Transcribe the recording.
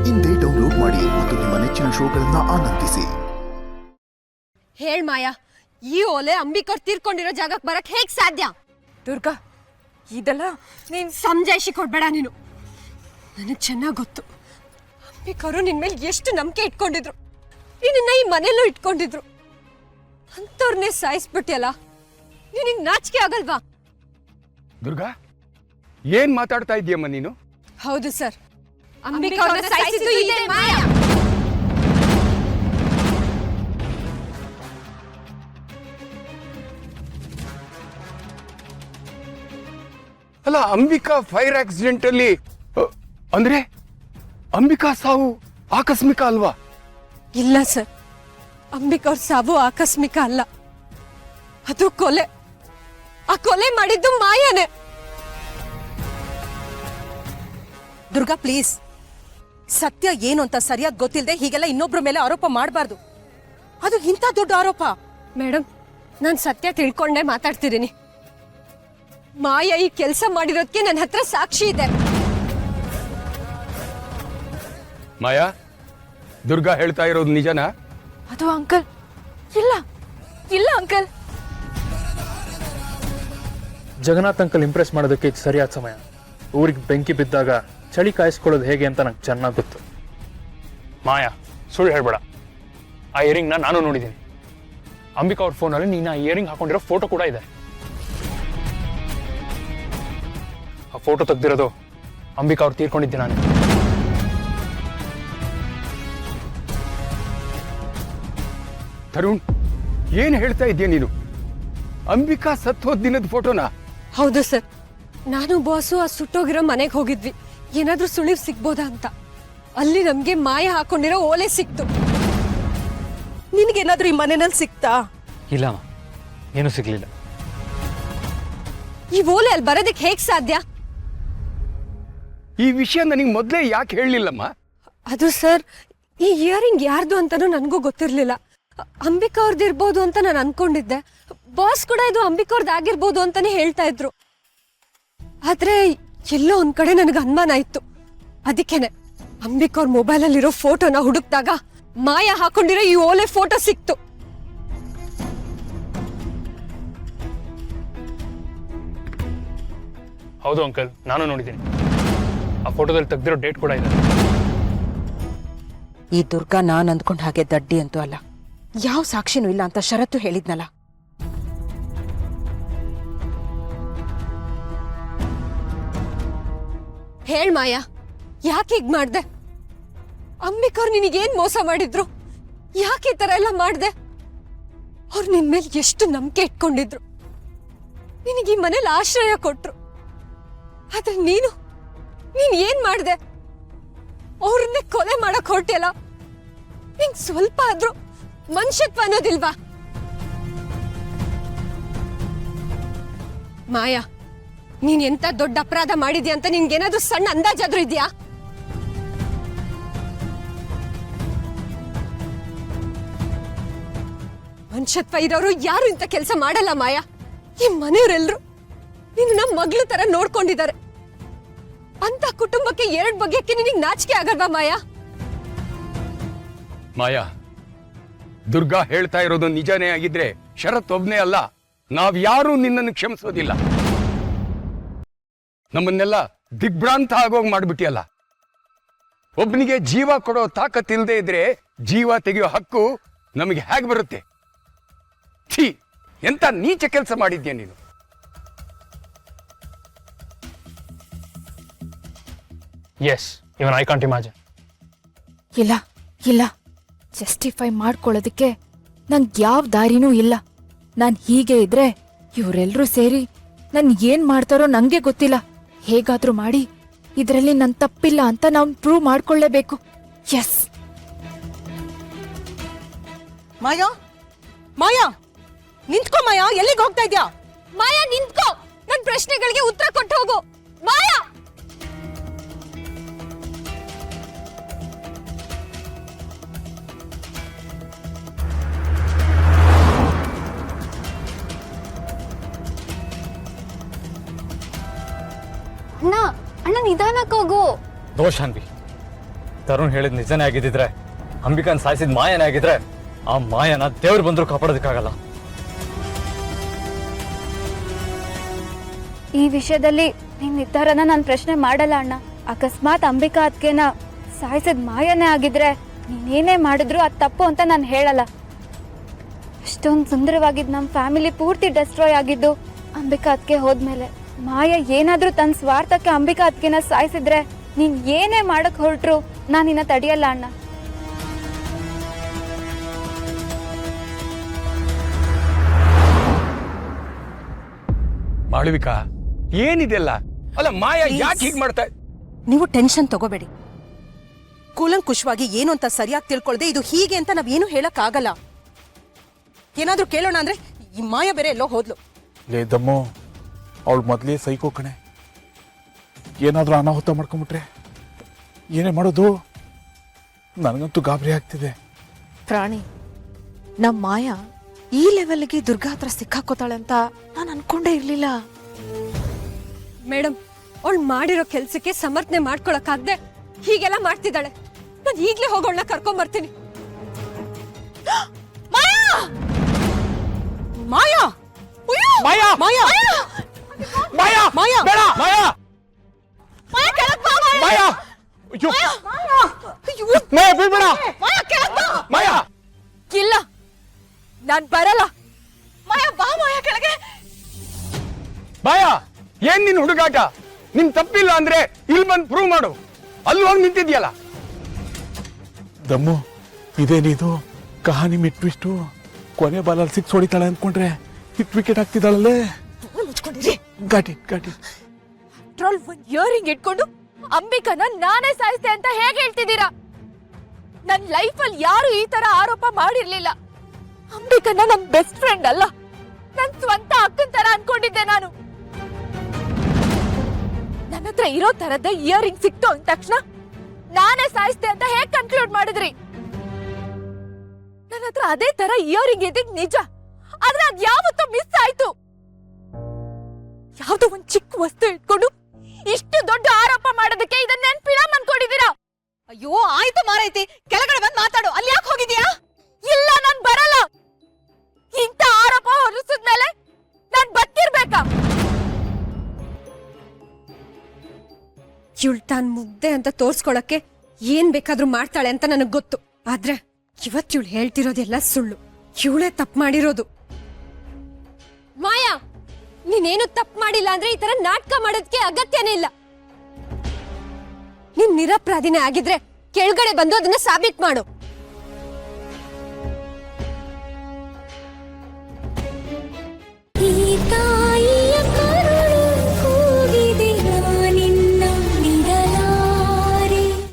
ಇಂದೇ ಡೌನ್ಲೋಡ್ ಮಾಡಿ ಮತ್ತು ನಿಮ್ಮ ನೆಚ್ಚಿನ ಶೋಗಳನ್ನ ಆನಂದಿಸಿ. ಹೇಳ್ ಮಾಯಾ, ಈ ಓಲೆ ಅಂಬಿಕರ್ ತೀರ್ಕೊಂಡಿರೋ ಜಾಗಕ್ಕೆ ಬರಕ್ ಹೇಗ್ ಸಾಧ್ಯ? ದುರ್ಗಾ, ಇದೆಲ್ಲ ನೀನ್ ಸಮಜಾಯಿಷಿ ಕೊಡ್ಬೇಡ ನೀನು. ನನಗೆ ಚೆನ್ನಾಗಿ ಗೊತ್ತು, ಅಂಬಿಕರು ನಿನ್ ಮೇಲೆ ಎಷ್ಟು ನಂಬಿಕೆ ಇಟ್ಕೊಂಡಿದ್ರು, ನಿನ್ನ ಈ ಮನೆಯಲ್ಲೂ ಇಟ್ಕೊಂಡಿದ್ರು. ಅಂಥವ್ರನ್ನೇ ಸಾಯಿಸ್ಬಿಟ್ಟಿಯಲ್ಲ, ನಿನಗೆ ನಾಚಿಕೆ ಆಗಲ್ವಾ? ದುರ್ಗಾ, ಏನ್ ಮಾತಾಡ್ತಾ ಇದೀಯಮ್ಮ ನೀನು? ಹೌದು ಸರ್, ಅಂಬಿಕರ್ನ ಸಾಯಿಸಿದ್ದು ಇದೇ ಮಾಯಾ. ಅಲ್ಲ, ಅಂಬಿಕಾ ಫೈರ್ ಆಕ್ಸಿಡೆಂಟ್ ಅಲ್ಲಿ ಅಂದ್ರೆ ಅಂಬಿಕಾ ಸಾವು ಆಕಸ್ಮಿಕ ಅಲ್ವಾ? ಇಲ್ಲ ಸರ್, ಅಂಬಿಕರ್ ಸಾವು ಆಕಸ್ಮಿಕ ಅಲ್ಲ, ಅದು ಕೊಲೆ. ಆ ಕೊಲೆ ಮಾಡಿದ್ದು ಮಾಯಾನೆ. ದುರ್ಗಾ ಪ್ಲೀಸ್, ಸತ್ಯ ಏನು ಅಂತ ಸರಿಯಾಗಿ ಗೊತ್ತಿಲ್ಲದೆ ಹೀಗೆಲ್ಲ ಇನ್ನೊಬ್ರ ಮೇಲೆ ಆರೋಪ ಮಾಡಬಾರ್ದು. ಅದು ಇಂಥ ದೊಡ್ಡ ಆರೋಪ. ಮೇಡಮ್, ನಾನು ಸತ್ಯ ತಿಳ್ಕೊಂಡೇ ಮಾತಾಡ್ತಿದ್ದೀನಿ. ಮಾಯಾ ಈ ಕೆಲಸ ಮಾಡಿರೋದಕ್ಕೆ ನನ್ನ ಹತ್ರ ಸಾಕ್ಷಿ ಇದೆ. ಮಾಯಾ, ದುರ್ಗಾ ಹೇಳ್ತಾ ಇರೋದು ನಿಜನಾ? ಅದು ಅಂಕಲ್, ಇಲ್ಲ ಇಲ್ಲ ಅಂಕಲ್. ಜಗನ್ನಾಥ್ ಅಂಕಲ್ ಇಂಪ್ರೆಸ್ ಮಾಡೋದಕ್ಕೆ ಇದು ಸರಿಯಾದ ಸಮಯ. ಊರಿಗೆ ಬೆಂಕಿ ಬಿದ್ದಾಗ ಚಳಿ ಕಾಯಿಸ್ಕೊಳ್ಳೋದು ಹೇಗೆ ಅಂತ ನಂಗೆ ಚೆನ್ನಾಗಿ ಗೊತ್ತು. ಮಾಯಾ, ಸುಳ್ಳು ಹೇಳ್ಬೇಡ. ಆ ಇಯರಿಂಗ್ನ ನಾನು ನೋಡಿದ್ದೀನಿ. ಅಂಬಿಕಾ ಅವ್ರ ಫೋನಲ್ಲಿ ನೀನು ಆ ಇಯರಿಂಗ್ ಹಾಕೊಂಡಿರೋ ಫೋಟೋ ಕೂಡ ಇದೆ. ಆ ಫೋಟೋ ತೆಗ್ದಿರೋದು ಅಂಬಿಕಾ ಅವ್ರು ತೀರ್ಕೊಂಡಿದ್ದೆ ನಾನು. ತರುಣ್, ಏನ್ ಹೇಳ್ತಾ ಇದೀಯ ನೀನು? ಅಂಬಿಕಾ ಸತ್ತೋದ್ ದಿನದ ಫೋಟೋನಾ? ಹೌದು ಸರ್, ನಾನು ಬಾಸು ಆ ಸುಟ್ಟೋಗಿರೋ ಮನೆಗೆ ಹೋಗಿದ್ವಿ, ಏನಾದ್ರೂ ಸುಳಿವು ಸಿಗ್ಬೋದಾ ಅಂತ. ಅಲ್ಲಿ ನಮ್ಗೆ ಮಾಯಾ ಹಾಕೊಂಡಿರೋ ಓಲೆ ಸಿಕ್ತು. ನಿನಗೇನಾದ್ರೂ ಈ ಮನೆಯಲ್ಲಿ ಸಿಕ್ತಾ? ಇಲ್ಲ, ಏನೂ ಸಿಗ್ಲಿಲ್ಲ. ಈ ಓಲೆ ಅಲ್ಲಿ ಬರೋದಕ್ಕೆ ಹೇಗ್ ಸಾಧ್ಯ? ಈ ವಿಷಯ ನನಗೆ ಮೊದಲೇ ಯಾಕೆ ಹೇಳಲಿಲ್ಲಮ್ಮ? ಅದು ಸರ್, ಈ ಇಯರಿಂಗ್ ಯಾರ್ದು ಅಂತಾನೂ ನನಗೂ ಗೊತ್ತಿರ್ಲಿಲ್ಲ. ಅಂಬಿಕಾ ಅವ್ರದ್ದು ಇರ್ಬೋದು ಅಂತ ನಾನು ಅನ್ಕೊಂಡಿದ್ದೆ. ಬಾಸ್ ಕೂಡ ಇದು ಅಂಬಿಕಾ ಅವ್ರದ್ದು ಆಗಿರ್ಬೋದು ಅಂತಾನೆ ಹೇಳ್ತಾ ಇದ್ರು. ಆದ್ರೆ ಎಲ್ಲೋ ಒಂದ್ ಕಡೆ ನನಗೆ ಅನುಮಾನ ಇತ್ತು. ಅದಕ್ಕೇನೆ ಅಂಬಿಕಾ ಅವ್ರ ಮೊಬೈಲಲ್ಲಿರೋ ಫೋಟೋನ ಹುಡುಕ್ದಾಗ ಮಾಯಾ ಹಾಕೊಂಡಿರೋ ಈ ಓಲೆ ಫೋಟೋ ಸಿಕ್ತು. ಹೌದು ಅಂಕಲ್, ನಾನು ನೋಡಿದ್ದೀನಿ. ಆ ಫೋಟೋದಲ್ಲಿ ತೆಗ್ದಿರೋ ಡೇಟ್ ಕೂಡ ಇದೆ. ಈ ದುರ್ಗಾ ನಾನ್ ಅಂದ್ಕೊಂಡ್ ಹಾಗೆ ದಡ್ಡಿ ಅಂತೂ ಅಲ್ಲ. ಯಾವ ಸಾಕ್ಷಿನೂ ಇಲ್ಲ ಅಂತ ಷರತ್ತು ಹೇಳಿದ್ನಲ್ಲ. ಹೇಳ್ ಮಾಯಾ, ಯಾಕೆ ಹೀಗ್ ಮಾಡ್ದೆ? ಅಂಬಿಕಾ ಅವ್ರು ನಿನಗೇನ್ ಮೋಸ ಮಾಡಿದ್ರು? ಯಾಕೆ ಈ ತರ ಎಲ್ಲ ಮಾಡ್ದೆ? ಅವ್ರು ನಿನ್ ಮೇಲೆ ಎಷ್ಟು ನಂಬಿಕೆ ಇಟ್ಕೊಂಡಿದ್ರು, ನಿನಗೆ ಈ ಮನೇಲಿ ಆಶ್ರಯ ಕೊಟ್ರು. ಆದ್ರೆ ನೀನು ಏನ್ ಮಾಡ್ದೆ? ಅವ್ರನ್ನೇ ಕೊಲೆ ಮಾಡಕ್ ಹೊರಟಿಯಲ್ಲ. ನಿಂಗ್ ಸ್ವಲ್ಪ ಆದ್ರೂ ಮನುಷ್ಯತ್ವ ಅನ್ನೋದಿಲ್ವಾ? ಮಾಯಾ, ನೀನ್ ಎಂತ ದೊಡ್ಡ ಅಪರಾಧ ಮಾಡಿದ್ಯಾ ಅಂತ ನಿನ್ಗೇನಾದ್ರೂ ಸಣ್ಣ ಅಂದಾಜಾದ್ರೂ ಇದೆಯಾ? ಮನುಷ್ಯತ್ವ ಇರೋರು ಯಾರು ಇಂಥ ಕೆಲಸ ಮಾಡಲ್ಲ ಮಾಯಾ. ಈ ಮನೆಯವರೆಲ್ಲರೂ ನೀನು ನಮ್ಮ ಮಗಳ ತರ ನೋಡ್ಕೊಂಡಿದ್ದಾರೆ. ಅಂತ ಕುಟುಂಬಕ್ಕೆ ಎರಡು ಬಗೆಕ್ಕೆ ನಿನಗೆ ನಾಚಿಕೆ ಆಗಲ್ವಾ ಮಾಯಾ? ಮಾಯಾ, ದುರ್ಗಾ ಹೇಳ್ತಾ ಇರೋದು ನಿಜನೇ ಆಗಿದ್ರೆ ಶರತ್ ಒಬ್ನೇ ಅಲ್ಲ, ನಾವ್ಯಾರೂ ನಿನ್ನನ್ನು ಕ್ಷಮಿಸೋದಿಲ್ಲ. ನಮ್ಮನ್ನೆಲ್ಲ ದಿಗ್ಭ್ರಾಂತ ಆಗೋಗ್ ಮಾಡ್ಬಿಟ್ಟಿಯಲ್ಲ. ಒಬ್ಬನಿಗೆ ಜೀವ ಕೊಡೋ ತಾಕತ್ತಿಲ್ಲದೆ ಇದ್ರೆ ಜೀವ ತೆಗೆಯೋ ಹಕ್ಕು ನಮಗೆ ಹೇಗೆ ಬರುತ್ತೆ? ಛೀ, ಎಂತ ನೀಚ ಕೆಲಸ ಮಾಡಿದ್ಯಾ ನೀನು. Yes, even I can't imagine. ಇಲ್ಲ ಇಲ್ಲ, ಜಸ್ಟಿಫೈ ಮಾಡ್ಕೊಳ್ಳೋದಕ್ಕೆ ನಂಗೆ ಯಾವ ದಾರಿನೂ ಇಲ್ಲ. ನಾನ್ ಹೀಗೆ ಇದ್ರೆ ಇವರೆಲ್ಲರೂ ಸೇರಿ ನನ್ ಏನ್ ಮಾಡ್ತಾರೋ ನಂಗೆ ಗೊತ್ತಿಲ್ಲ. ಹೇಗಾದ್ರೂ ಮಾಡಿ ಇದರಲ್ಲಿ ನನ್ ತಪ್ಪಿಲ್ಲ ಅಂತ ನಾವು ಪ್ರೂವ್ ಮಾಡ್ಕೊಳ್ಳೇಬೇಕು. ಎಸ್. ಮಾಯಾ, ಮಾಯಾ ನಿಂತ್ಕೋ. ಮಾಯಾ, ಎಲ್ಲಿಗೆ ಹೋಗ್ತಾ ಇದ್ಯಾ? ಮಾಯಾ ನಿಂತ್ಕೋ, ನನ್ನ ಪ್ರಶ್ನೆಗಳಿಗೆ ಉತ್ತರ ಕೊಟ್ಟು ಹೋಗು. ಮಾಯಾ, ಅಣ್ಣ, ಅಣ್ಣ ನಿಧಾನಕ್ಕೆ ಹೋಗು. ದೋಷಾನ್ವಿ, ತರುಣ್ ಹೇಳಿದ ನಿಜನೇ ಆಗಿದ್ದಿದ್ರೆ, ಅಂಬಿಕಾನ್ ಸಾಯಿಸಿದ ಮಾಯನೇ ಆಗಿದ್ರೆ, ಆ ಮಾಯನ ದೇವ್ರು ಬಂದ್ರು ಕಾಪಾಡೋದಕ್ಕಾಗಲ್ಲ. ಈ ವಿಷಯದಲ್ಲಿ ನಿನ್ ನಿರ್ಧಾರನ ನಾನು ಪ್ರಶ್ನೆ ಮಾಡಲ್ಲ ಅಣ್ಣ. ಅಕಸ್ಮಾತ್ ಅಂಬಿಕಾ ಅದ್ಕೆನ ಸಾಯಿಸಿದ ಮಾಯನೇ ಆಗಿದ್ರೆ ನೀನೇನೇ ಮಾಡಿದ್ರು ಅದು ತಪ್ಪು ಅಂತ ನಾನು ಹೇಳಲ್ಲ. ಅಷ್ಟೊಂದು ಸುಂದರವಾಗಿದ್ದು ನಮ್ಮ ಫ್ಯಾಮಿಲಿ ಪೂರ್ತಿ ಡೆಸ್ಟ್ರಾಯ್ ಆಗಿದ್ದು ಅಂಬಿಕಾ ಅದ್ಕೆ ಹೋದ್ಮೇಲೆ. ಮಾಯ ಏನಾದ್ರೂ ತನ್ನ ಸ್ವಾರ್ಥಕ್ಕೆ ಅಂಬಿಕಾ ಅದ್ಕೆನ ಸಾಯಿಸಿದ್ರೆ ನೀನ್ ಏನೇ ಮಾಡಕ್ ಹೊರಟ್ರು ನಾನು ನಿನ್ನ ತಡೆಯಲ್ಲ ಅಣ್ಣ. ಮಾಳವಿಕಾ, ಏನಿದೆಲ್ಲ? ಅಲ್ಲ, ಮಾಯಾ ಯಾಕೆ ಹೀಗೆ ಮಾಡ್ತಾ? ನೀವು ಟೆನ್ಷನ್ ತಗೋಬೇಡಿ. ಕೂಲಂಕುಷವಾಗಿ ಏನು ಅಂತ ಸರಿಯಾಗಿ ತಿಳ್ಕೊಳ್ದೆ ಇದು ಹೀಗೆ ಅಂತ ನಾವೇನು ಹೇಳಕ್ ಆಗಲ್ಲ. ಏನಾದ್ರೂ ಕೇಳೋಣ ಅಂದ್ರೆ ಈ ಮಾಯ ಬೇರೆ ಎಲ್ಲೋ ಹೋದ್ಲು. ಲೇ ದಮ್ಮು, ಅವಳು ಮೊದಲೇ ಸೈಕೋ ಕಣೆ. ಏನಾದರೂ ಅನಾಹುತ ಮಾಡ್ಕೊಂಬಿಟ್ರೆ ಏನೇ ಮಾಡೋದು? ನನಗಂತೂ ಗಾಬರಿ ಆಗ್ತಿದೆ. ಪ್ರಾಣಿ, ನಮ್ಮ ಮಾಯಾ ಈ ಲೆವೆಲ್ಗೆ ದುರ್ಗಾ ಹತ್ರ ಸಿಕ್ಕಾಕೋತಾಳೆ ಅಂತ ನಾನು ಅನ್ಕೊಂಡೇ ಇರ್ಲಿಲ್ಲ. ಮೇಡಮ್, ಅವಳು ಮಾಡಿರೋ ಕೆಲ್ಸಕ್ಕೆ ಸಮರ್ಥನೆ ಮಾಡ್ಕೊಳಕ್ಕಾಗ್ದೆ ಹೀಗೆಲ್ಲ ಮಾಡ್ತಿದ್ದಾಳೆ. ನಾನು ಈಗ್ಲೇ ಹೋಗೋಣ ಕರ್ಕೊಂಡ್ ಬರ್ತೀನಿ. ಮಾಯಾ ಮಾಯಾ ಮಾಯಾ ಮಾಯಾ ಮಾಯಾ ಬೇಡ! ಮಾಯಾ ಮಾಯಾ! ಅಯ್ಯೋ! ಮಾಯಾ, ಬಿಡ್ಬೇಡ! ಮಾಯಾ! ಇಲ್ಲ, ನಾನ್ ಬರಲ್ಲ. ಮಾಯಾ, ಏನ್ ನಿನ್ ಹುಡುಗಾಟ? ನಿನ್ ತಪ್ಪಿಲ್ಲ ಅಂದ್ರೆ ಇಲ್ಲಿ ಬಂದು ಪ್ರೂವ್ ಮಾಡು. ಅಲ್ಲಿ ಹೋಗಿ ನಿಂತಿದ್ಯಲ್ಲ. ದಮ್ಮು, ಇದೇನಿದು ಕಹಾನಿ ಮಿಟ್ವಿಷ್ಟು? ಕೊನೆ ಬಾಲಲ್ಲಿ ಸಿಕ್ಸ್ ಹೊಡಿತಾಳೆ ಅನ್ಕೊಂಡ್ರೆ ಹಿಟ್ ವಿಕೆಟ್ ಆಗ್ತಿದ್ದಾಳಲ್ಲೇ. ಗಾಟಿ ಗಾಟಿ ಟ್ರೋಲ್ ಒಂದ್ ಇಯರಿಂಗ್ ಇಟ್ಕೊಂಡು ಅಂಬಿಕನ ನಾನೇ ಸಾಯಿಸ್ತೆ ಅಂತ ಹೇಗೆ ಹೇಳ್ತಿದ್ದೀರಾ? ನನ್ ಲೈಫಲ್ಲಿ ಯಾರು ಈ ತರ ಆರೋಪ ಮಾಡಿರ್ಲಿಲ್ಲ. ಅಂಬಿಕನ ನಮ್ ಬೆಸ್ಟ್ ಫ್ರೆಂಡ್ ಅಲ್ಲ, ನನ್ ಸ್ವಂತ ಅಕ್ಕನ್ ತರ ಅನ್ಕೊಂಡಿದ್ದೆ ನಾನು. ನನ್ನ ಹತ್ರ ಇರೋ ತರದ್ದೇ ಇಯರಿಂಗ್ ಸಿಕ್ತು ಅಂದ ತಕ್ಷಣ ನಾನೇ ಸಾಯಿಸ್ತೆ ಅಂತ ಹೇಗ್ ಕನ್ಕ್ಲೂಡ್ ಮಾಡಿದ್ರಿ? ನನ್ನ ಹತ್ರ ಅದೇ ತರ ಇಯರಿಂಗ್ ಇದ್ದಿದ್ ನಿಜ, ಆದ್ರೆ ಅದ್ ಯಾವತ್ತೋ ಮಿಸ್ ಆಯ್ತು. ಯಾವ್ದೋ ಒಂದ್ ಚಿಕ್ಕ ವಸ್ತು ಇಟ್ಕೊಂಡು ಇಷ್ಟು ದೊಡ್ಡ ಆರೋಪ ಮಾಡೋದಕ್ಕೆ ಇದನ್ನ ನೆನ್ಪಿಲ್ಲ ಅನ್ಕೊಂಡಿದ್ದೀರಾ? ಅಯ್ಯೋ ಆಯ್ತು ಮಾರೈತಿ, ಕೆಳಗಡೆ ಬಂದ್ ಮಾತಾಡು. ಅಲ್ಲಿ ಯಾಕೆ ಹೋಗಿದ್ಯಾ? ಇಲ್ಲ, ನಾನ್ ಬರಲ್ಲ. ಇಂಥ ಆರೋಪ ಹೊರಿಸಿದ್ಮೇಲೆ ನಾನ್ ಬದುಕಿರ್ಬೇಕಾ? ಇವಳು ತಾನ್ ಮುಗ್ದೆ ಅಂತ ತೋರ್ಸ್ಕೊಳಕ್ಕೆ ಏನ್ ಬೇಕಾದ್ರೂ ಮಾಡ್ತಾಳೆ ಅಂತ ನನಗ್ ಗೊತ್ತು. ಆದ್ರೆ ಇವತ್ತು ಇವಳು ಹೇಳ್ತಿರೋದೆಲ್ಲ ಸುಳ್ಳು. ಇವಳೇ ತಪ್ಪು ಮಾಡಿರೋದು. ಮಾಯಾ, ನೀನೇನು ತಪ್ಪು ಮಾಡಿಲ್ಲ ಅಂದ್ರೆ ಈ ತರ ನಾಟಕ ಮಾಡೋದಕ್ಕೆ ಅಗತ್ಯನೇ ಇಲ್ಲ. ನೀನ್ ನಿರಪರಾಧಿನೇ ಆಗಿದ್ರೆ ಕೆಳಗಡೆ ಬಂದು ಅದನ್ನ ಸಾಬೀತ್ ಮಾಡು.